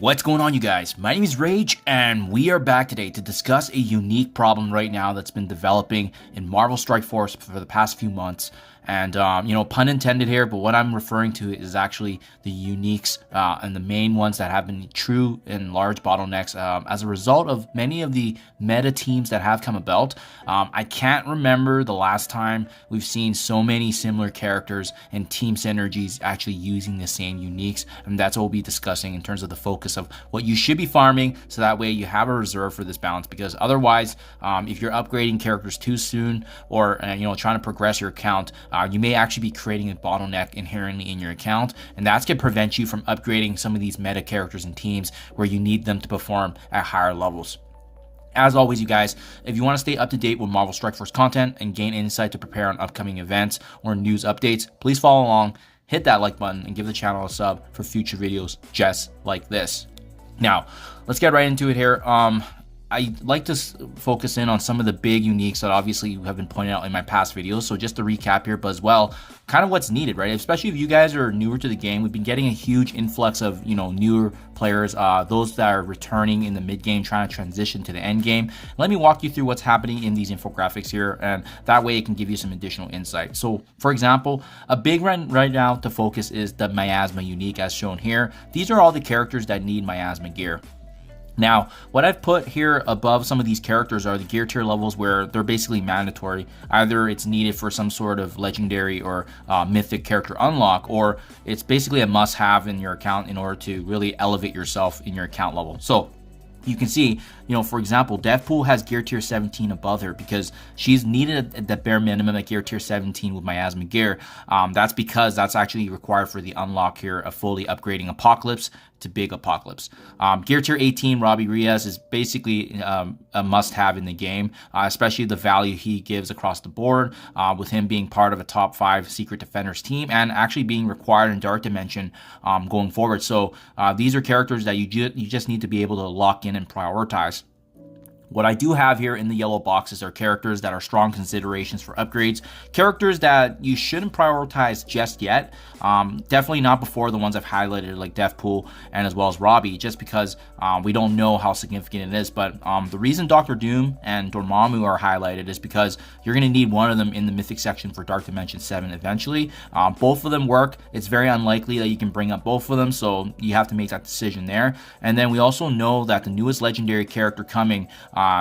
What's going on, you guys? My name is Rayge, and we are back today to discuss a unique problem right now that's been developing in Marvel Strike Force for the past few months. And, pun intended here, but what I'm referring to is actually the uniques and the main ones that have been true in large bottlenecks as a result of many of the meta teams that have come about. I can't remember the last time we've seen so many similar characters and team synergies actually using the same uniques. And that's what we'll be discussing in terms of the focus of what you should be farming, so that way you have a reserve for this balance. Because otherwise, if you're upgrading characters too soon or trying to progress your account, you may actually be creating a bottleneck inherently in your account, and that's going to prevent you from upgrading some of these meta characters and teams where you need them to perform at higher levels. As always, you guys, if you want to stay up to date with Marvel Strike Force content and gain insight to prepare on upcoming events or news updates, please follow along, hit that like button, and give the channel a sub for future videos just like this. Now, let's get right into it here. I like to focus in on some of the big uniques that obviously have been pointed out in my past videos. So just to recap here, but as well, kind of what's needed, right? Especially if you guys are newer to the game, we've been getting a huge influx of, newer players, those that are returning in the mid game, trying to transition to the end game. Let me walk you through what's happening in these infographics here, and that way it can give you some additional insight. So for example, a big one right now to focus is the Miasma unique as shown here. These are all the characters that need Miasma gear. Now, what I've put here above some of these characters are the gear tier levels where they're basically mandatory. Either it's needed for some sort of legendary or mythic character unlock, or it's basically a must-have in your account in order to really elevate yourself in your account level. So you can see, for example, Deathpool has gear tier 17 above her because she's needed at the bare minimum at gear tier 17 with Miasma gear. That's because that's actually required for the unlock here of fully upgrading Apocalypse to Big Apocalypse. Gear tier 18, Robbie Reyes is basically a must-have in the game, especially the value he gives across the board, with him being part of a top 5 Secret Defenders team and actually being required in Dark Dimension going forward. So these are characters that you just need to be able to lock in and prioritize. What I do have here in the yellow boxes are characters that are strong considerations for upgrades, characters that you shouldn't prioritize just yet. Definitely not before the ones I've highlighted like Deathpool and as well as Robbie, just because we don't know how significant it is. But the reason Dr. Doom and Dormammu are highlighted is because you're going to need one of them in the Mythic section for Dark Dimension 7 eventually. Both of them work. It's very unlikely that you can bring up both of them, so you have to make that decision there. And then we also know that the newest legendary character coming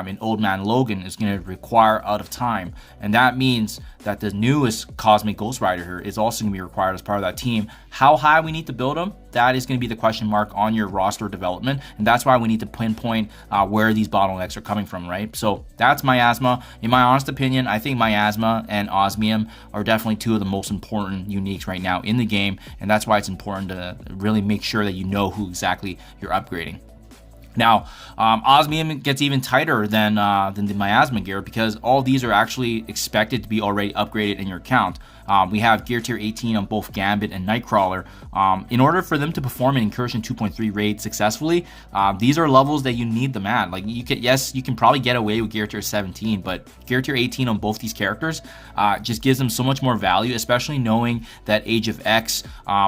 in Old Man Logan is going to require Out of Time, and that means that the newest Cosmic Ghost Rider here is also going to be required as part of that team. How high we need to build them, that is going to be the question mark on your roster development, and that's why we need to pinpoint where these bottlenecks are coming from, right? So that's Miasma. In my honest opinion, I think Miasma and Osmium are definitely two of the most important uniques right now in the game, and that's why it's important to really make sure that you know who exactly you're upgrading. Now, Osmium gets even tighter than the Miasma gear because all these are actually expected to be already upgraded in your account. We have gear tier 18 on both Gambit and Nightcrawler. In order for them to perform an Incursion 2.3 raid successfully, these are levels that you need them at. Like you can probably get away with gear tier 17, but gear tier 18 on both these characters just gives them so much more value, especially knowing that Age of X,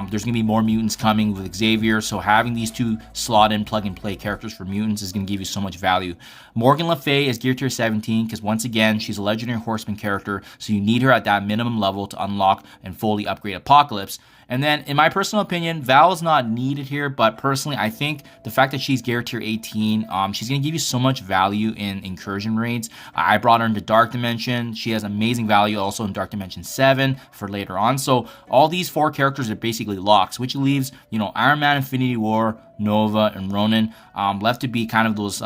there's gonna be more mutants coming with Xavier. So having these two slot in, plug and play characters for mutants is gonna give you so much value. Morgan Le Fay is gear tier 17 because once again, she's a legendary horseman character, so you need her at that minimum level to unlock and fully upgrade Apocalypse. And then, in my personal opinion, Val is not needed here, but personally, I think the fact that she's gear tier 18, she's going to give you so much value in incursion raids. I brought her into Dark Dimension. She has amazing value also in Dark Dimension 7 for later on. So all these 4 characters are basically locks, which leaves, Iron Man, Infinity War, Nova, and Ronin left to be kind of those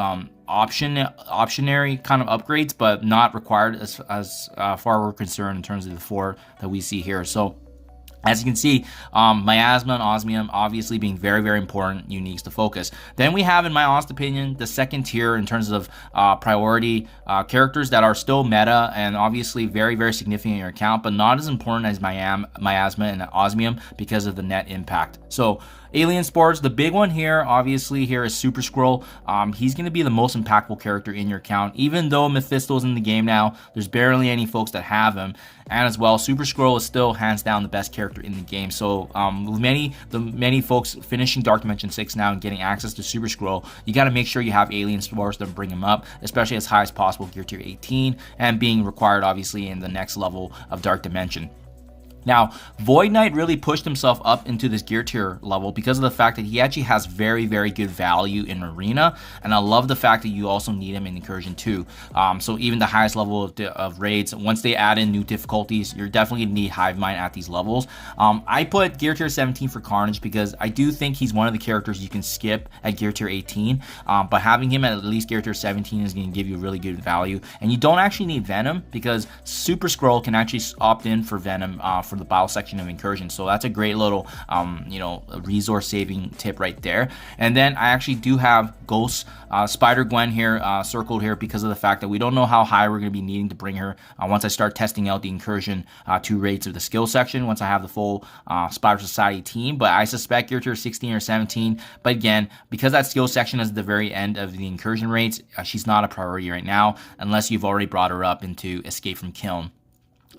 optionary kind of upgrades, but not required as far we're concerned in terms of the 4 that we see here. So as you can see, Miasma and Osmium obviously being very, very important uniques to focus. Then we have, in my honest opinion, the second tier in terms of priority characters that are still meta and obviously very, very significant in your account, but not as important as Miasma and Osmium because of the net impact. So Alien Spores, the big one here, obviously, here is Super Skrull. He's going to be the most impactful character in your account. Even though Mephisto's in the game now, there's barely any folks that have him. And as well, Super Skrull is still hands down the best character in the game. So many folks finishing Dark Dimension 6 now and getting access to Super Skrull, you got to make sure you have Alien Spores to bring him up, especially as high as possible, gear tier 18, and being required obviously in the next level of Dark Dimension. Now, Void Knight really pushed himself up into this gear tier level because of the fact that he actually has very, very good value in Arena, and I love the fact that you also need him in Incursion too. So even the highest level of raids, once they add in new difficulties, you're definitely going to need Hive Mind at these levels. I put gear tier 17 for Carnage because I do think he's one of the characters you can skip at gear tier 18, but having him at least gear tier 17 is going to give you really good value, and you don't actually need Venom because Super Skrull can actually opt in for Venom for the battle section of Incursion. So that's a great little resource saving tip right there. And then I actually do have Ghost Spider-Gwen here circled here because of the fact that we don't know how high we're going to be needing to bring her once I start testing out the Incursion 2 rates of the skill section, once I have the full Spider Society team. But I suspect gear tier 16 or 17. But again, because that skill section is at the very end of the Incursion rates, she's not a priority right now unless you've already brought her up into Escape from Kiln.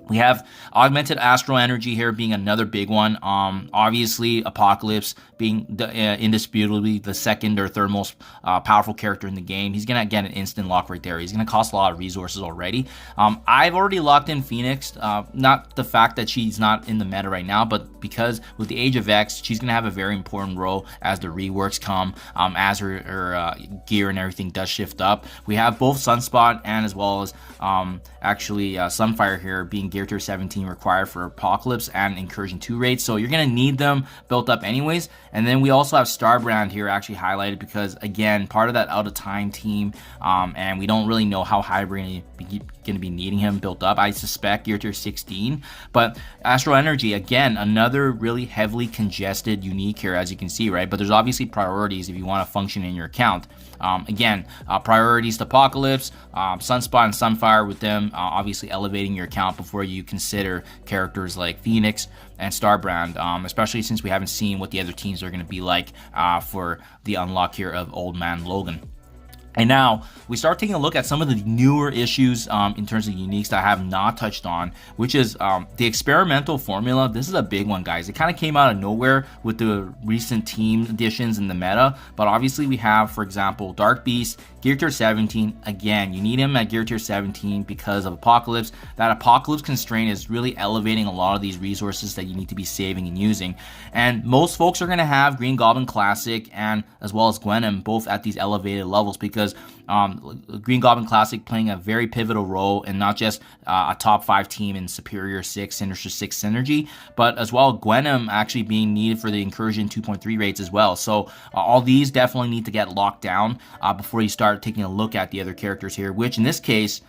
We have Augmented Astral Energy here being another big one. Obviously, Apocalypse being indisputably the second or third most powerful character in the game. He's going to get an instant lock right there. He's going to cost a lot of resources already. I've already locked in Phoenix. Not the fact that she's not in the meta right now, but because with the Age of X, she's going to have a very important role as the reworks come, as her gear and everything does shift up. We have both Sunspot and as well as Sunfire here being gear tier 17 required for Apocalypse and Incursion 2 rates, so you're going to need them built up anyways. And then we also have Starbrand here actually highlighted because, again, part of that out of time team, and we don't really know how high we're going to be needing him built up. I suspect gear tier 16, but Astral Energy, again, another really heavily congested unique here, as you can see, right? But there's obviously priorities if you want to function in your account. Priorities to Apocalypse, Sunspot and Sunfire, with them obviously elevating your account before you consider characters like Phoenix and Starbrand, especially since we haven't seen what the other teams are going to be like for the unlock here of Old Man Logan. And now we start taking a look at some of the newer issues in terms of uniques that I have not touched on, which is the experimental formula. This is a big one, guys. It kind of came out of nowhere with the recent team additions in the meta, but obviously we have, for example, Dark Beast, gear tier 17. Again, you need him at gear tier 17 because of Apocalypse. That Apocalypse constraint is really elevating a lot of these resources that you need to be saving and using. And most folks are going to have Green Goblin Classic and as well as Gwenom both at these elevated levels because Green Goblin Classic playing a very pivotal role in not just a top 5 team in Superior 6, Sinister 6 Synergy, but as well Gwenom actually being needed for the Incursion 2.3 rates as well. So all these definitely need to get locked down before you start taking a look at the other characters here, which in this case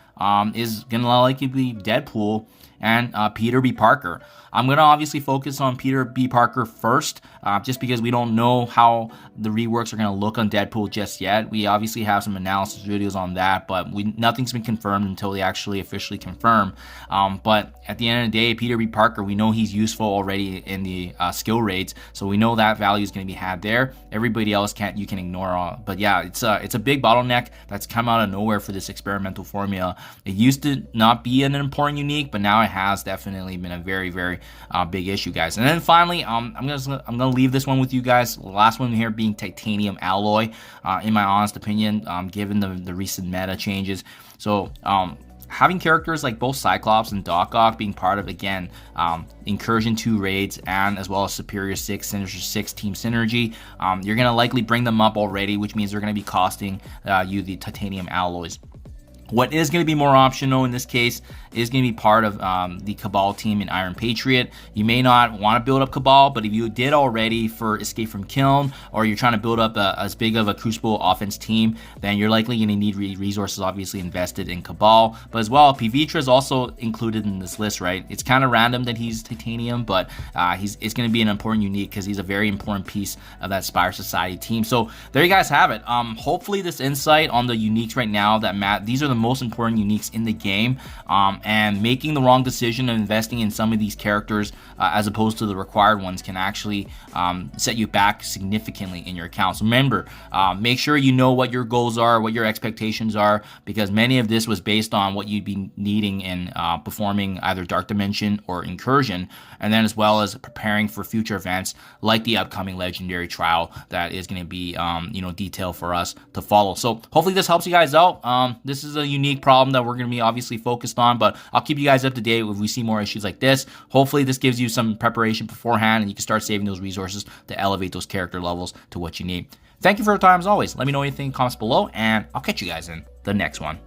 is going to likely be Deadpool and Peter B. Parker. I'm going to obviously focus on Peter B. Parker first, just because we don't know how the reworks are going to look on Deadpool just yet. We obviously have some analysis videos on that, but nothing's been confirmed until they actually officially confirm. But at the end of the day, Peter B. Parker, we know he's useful already in the skill rates, so we know that value is going to be had there. Everybody else you can ignore. But yeah, it's a big bottleneck that's come out of nowhere for this experimental formula. It used to not be an important unique, but now it has definitely been a very, very big issue, guys. And then finally, I'm gonna leave this one with you guys. The last one here being Titanium Alloy, in my honest opinion, given the recent meta changes. So having characters like both Cyclops and Doc Ock being part of, again, Incursion 2 raids and as well as Superior 6, Sinister 6 team synergy, you're going to likely bring them up already, which means they're going to be costing you the Titanium Alloys. What is going to be more optional in this case is going to be part of the Cabal team in Iron Patriot. You may not want to build up Cabal, but if you did already for Escape from Kiln, or you're trying to build up as big of a Crucible offense team, then you're likely going to need resources obviously invested in Cabal. But as well, Pvitra is also included in this list, right? It's kind of random that he's Titanium, but it's going to be an important unique because he's a very important piece of that Spire Society team. So there you guys have it. Hopefully this insight on the uniques right now that these are the the most important uniques in the game, and making the wrong decision of investing in some of these characters as opposed to the required ones can actually set you back significantly in your account. So remember, make sure you know what your goals are, what your expectations are, because many of this was based on what you'd be needing in performing either Dark Dimension or Incursion, and then as well as preparing for future events like the upcoming Legendary Trial that is going to be detailed for us to follow. So hopefully this helps you guys out. This is a unique problem that we're going to be obviously focused on, but I'll keep you guys up to date if we see more issues like this. Hopefully this gives you some preparation beforehand and you can start saving those resources to elevate those character levels to what you need. Thank you for your time as always. Let me know anything in the comments below, and I'll catch you guys in the next one.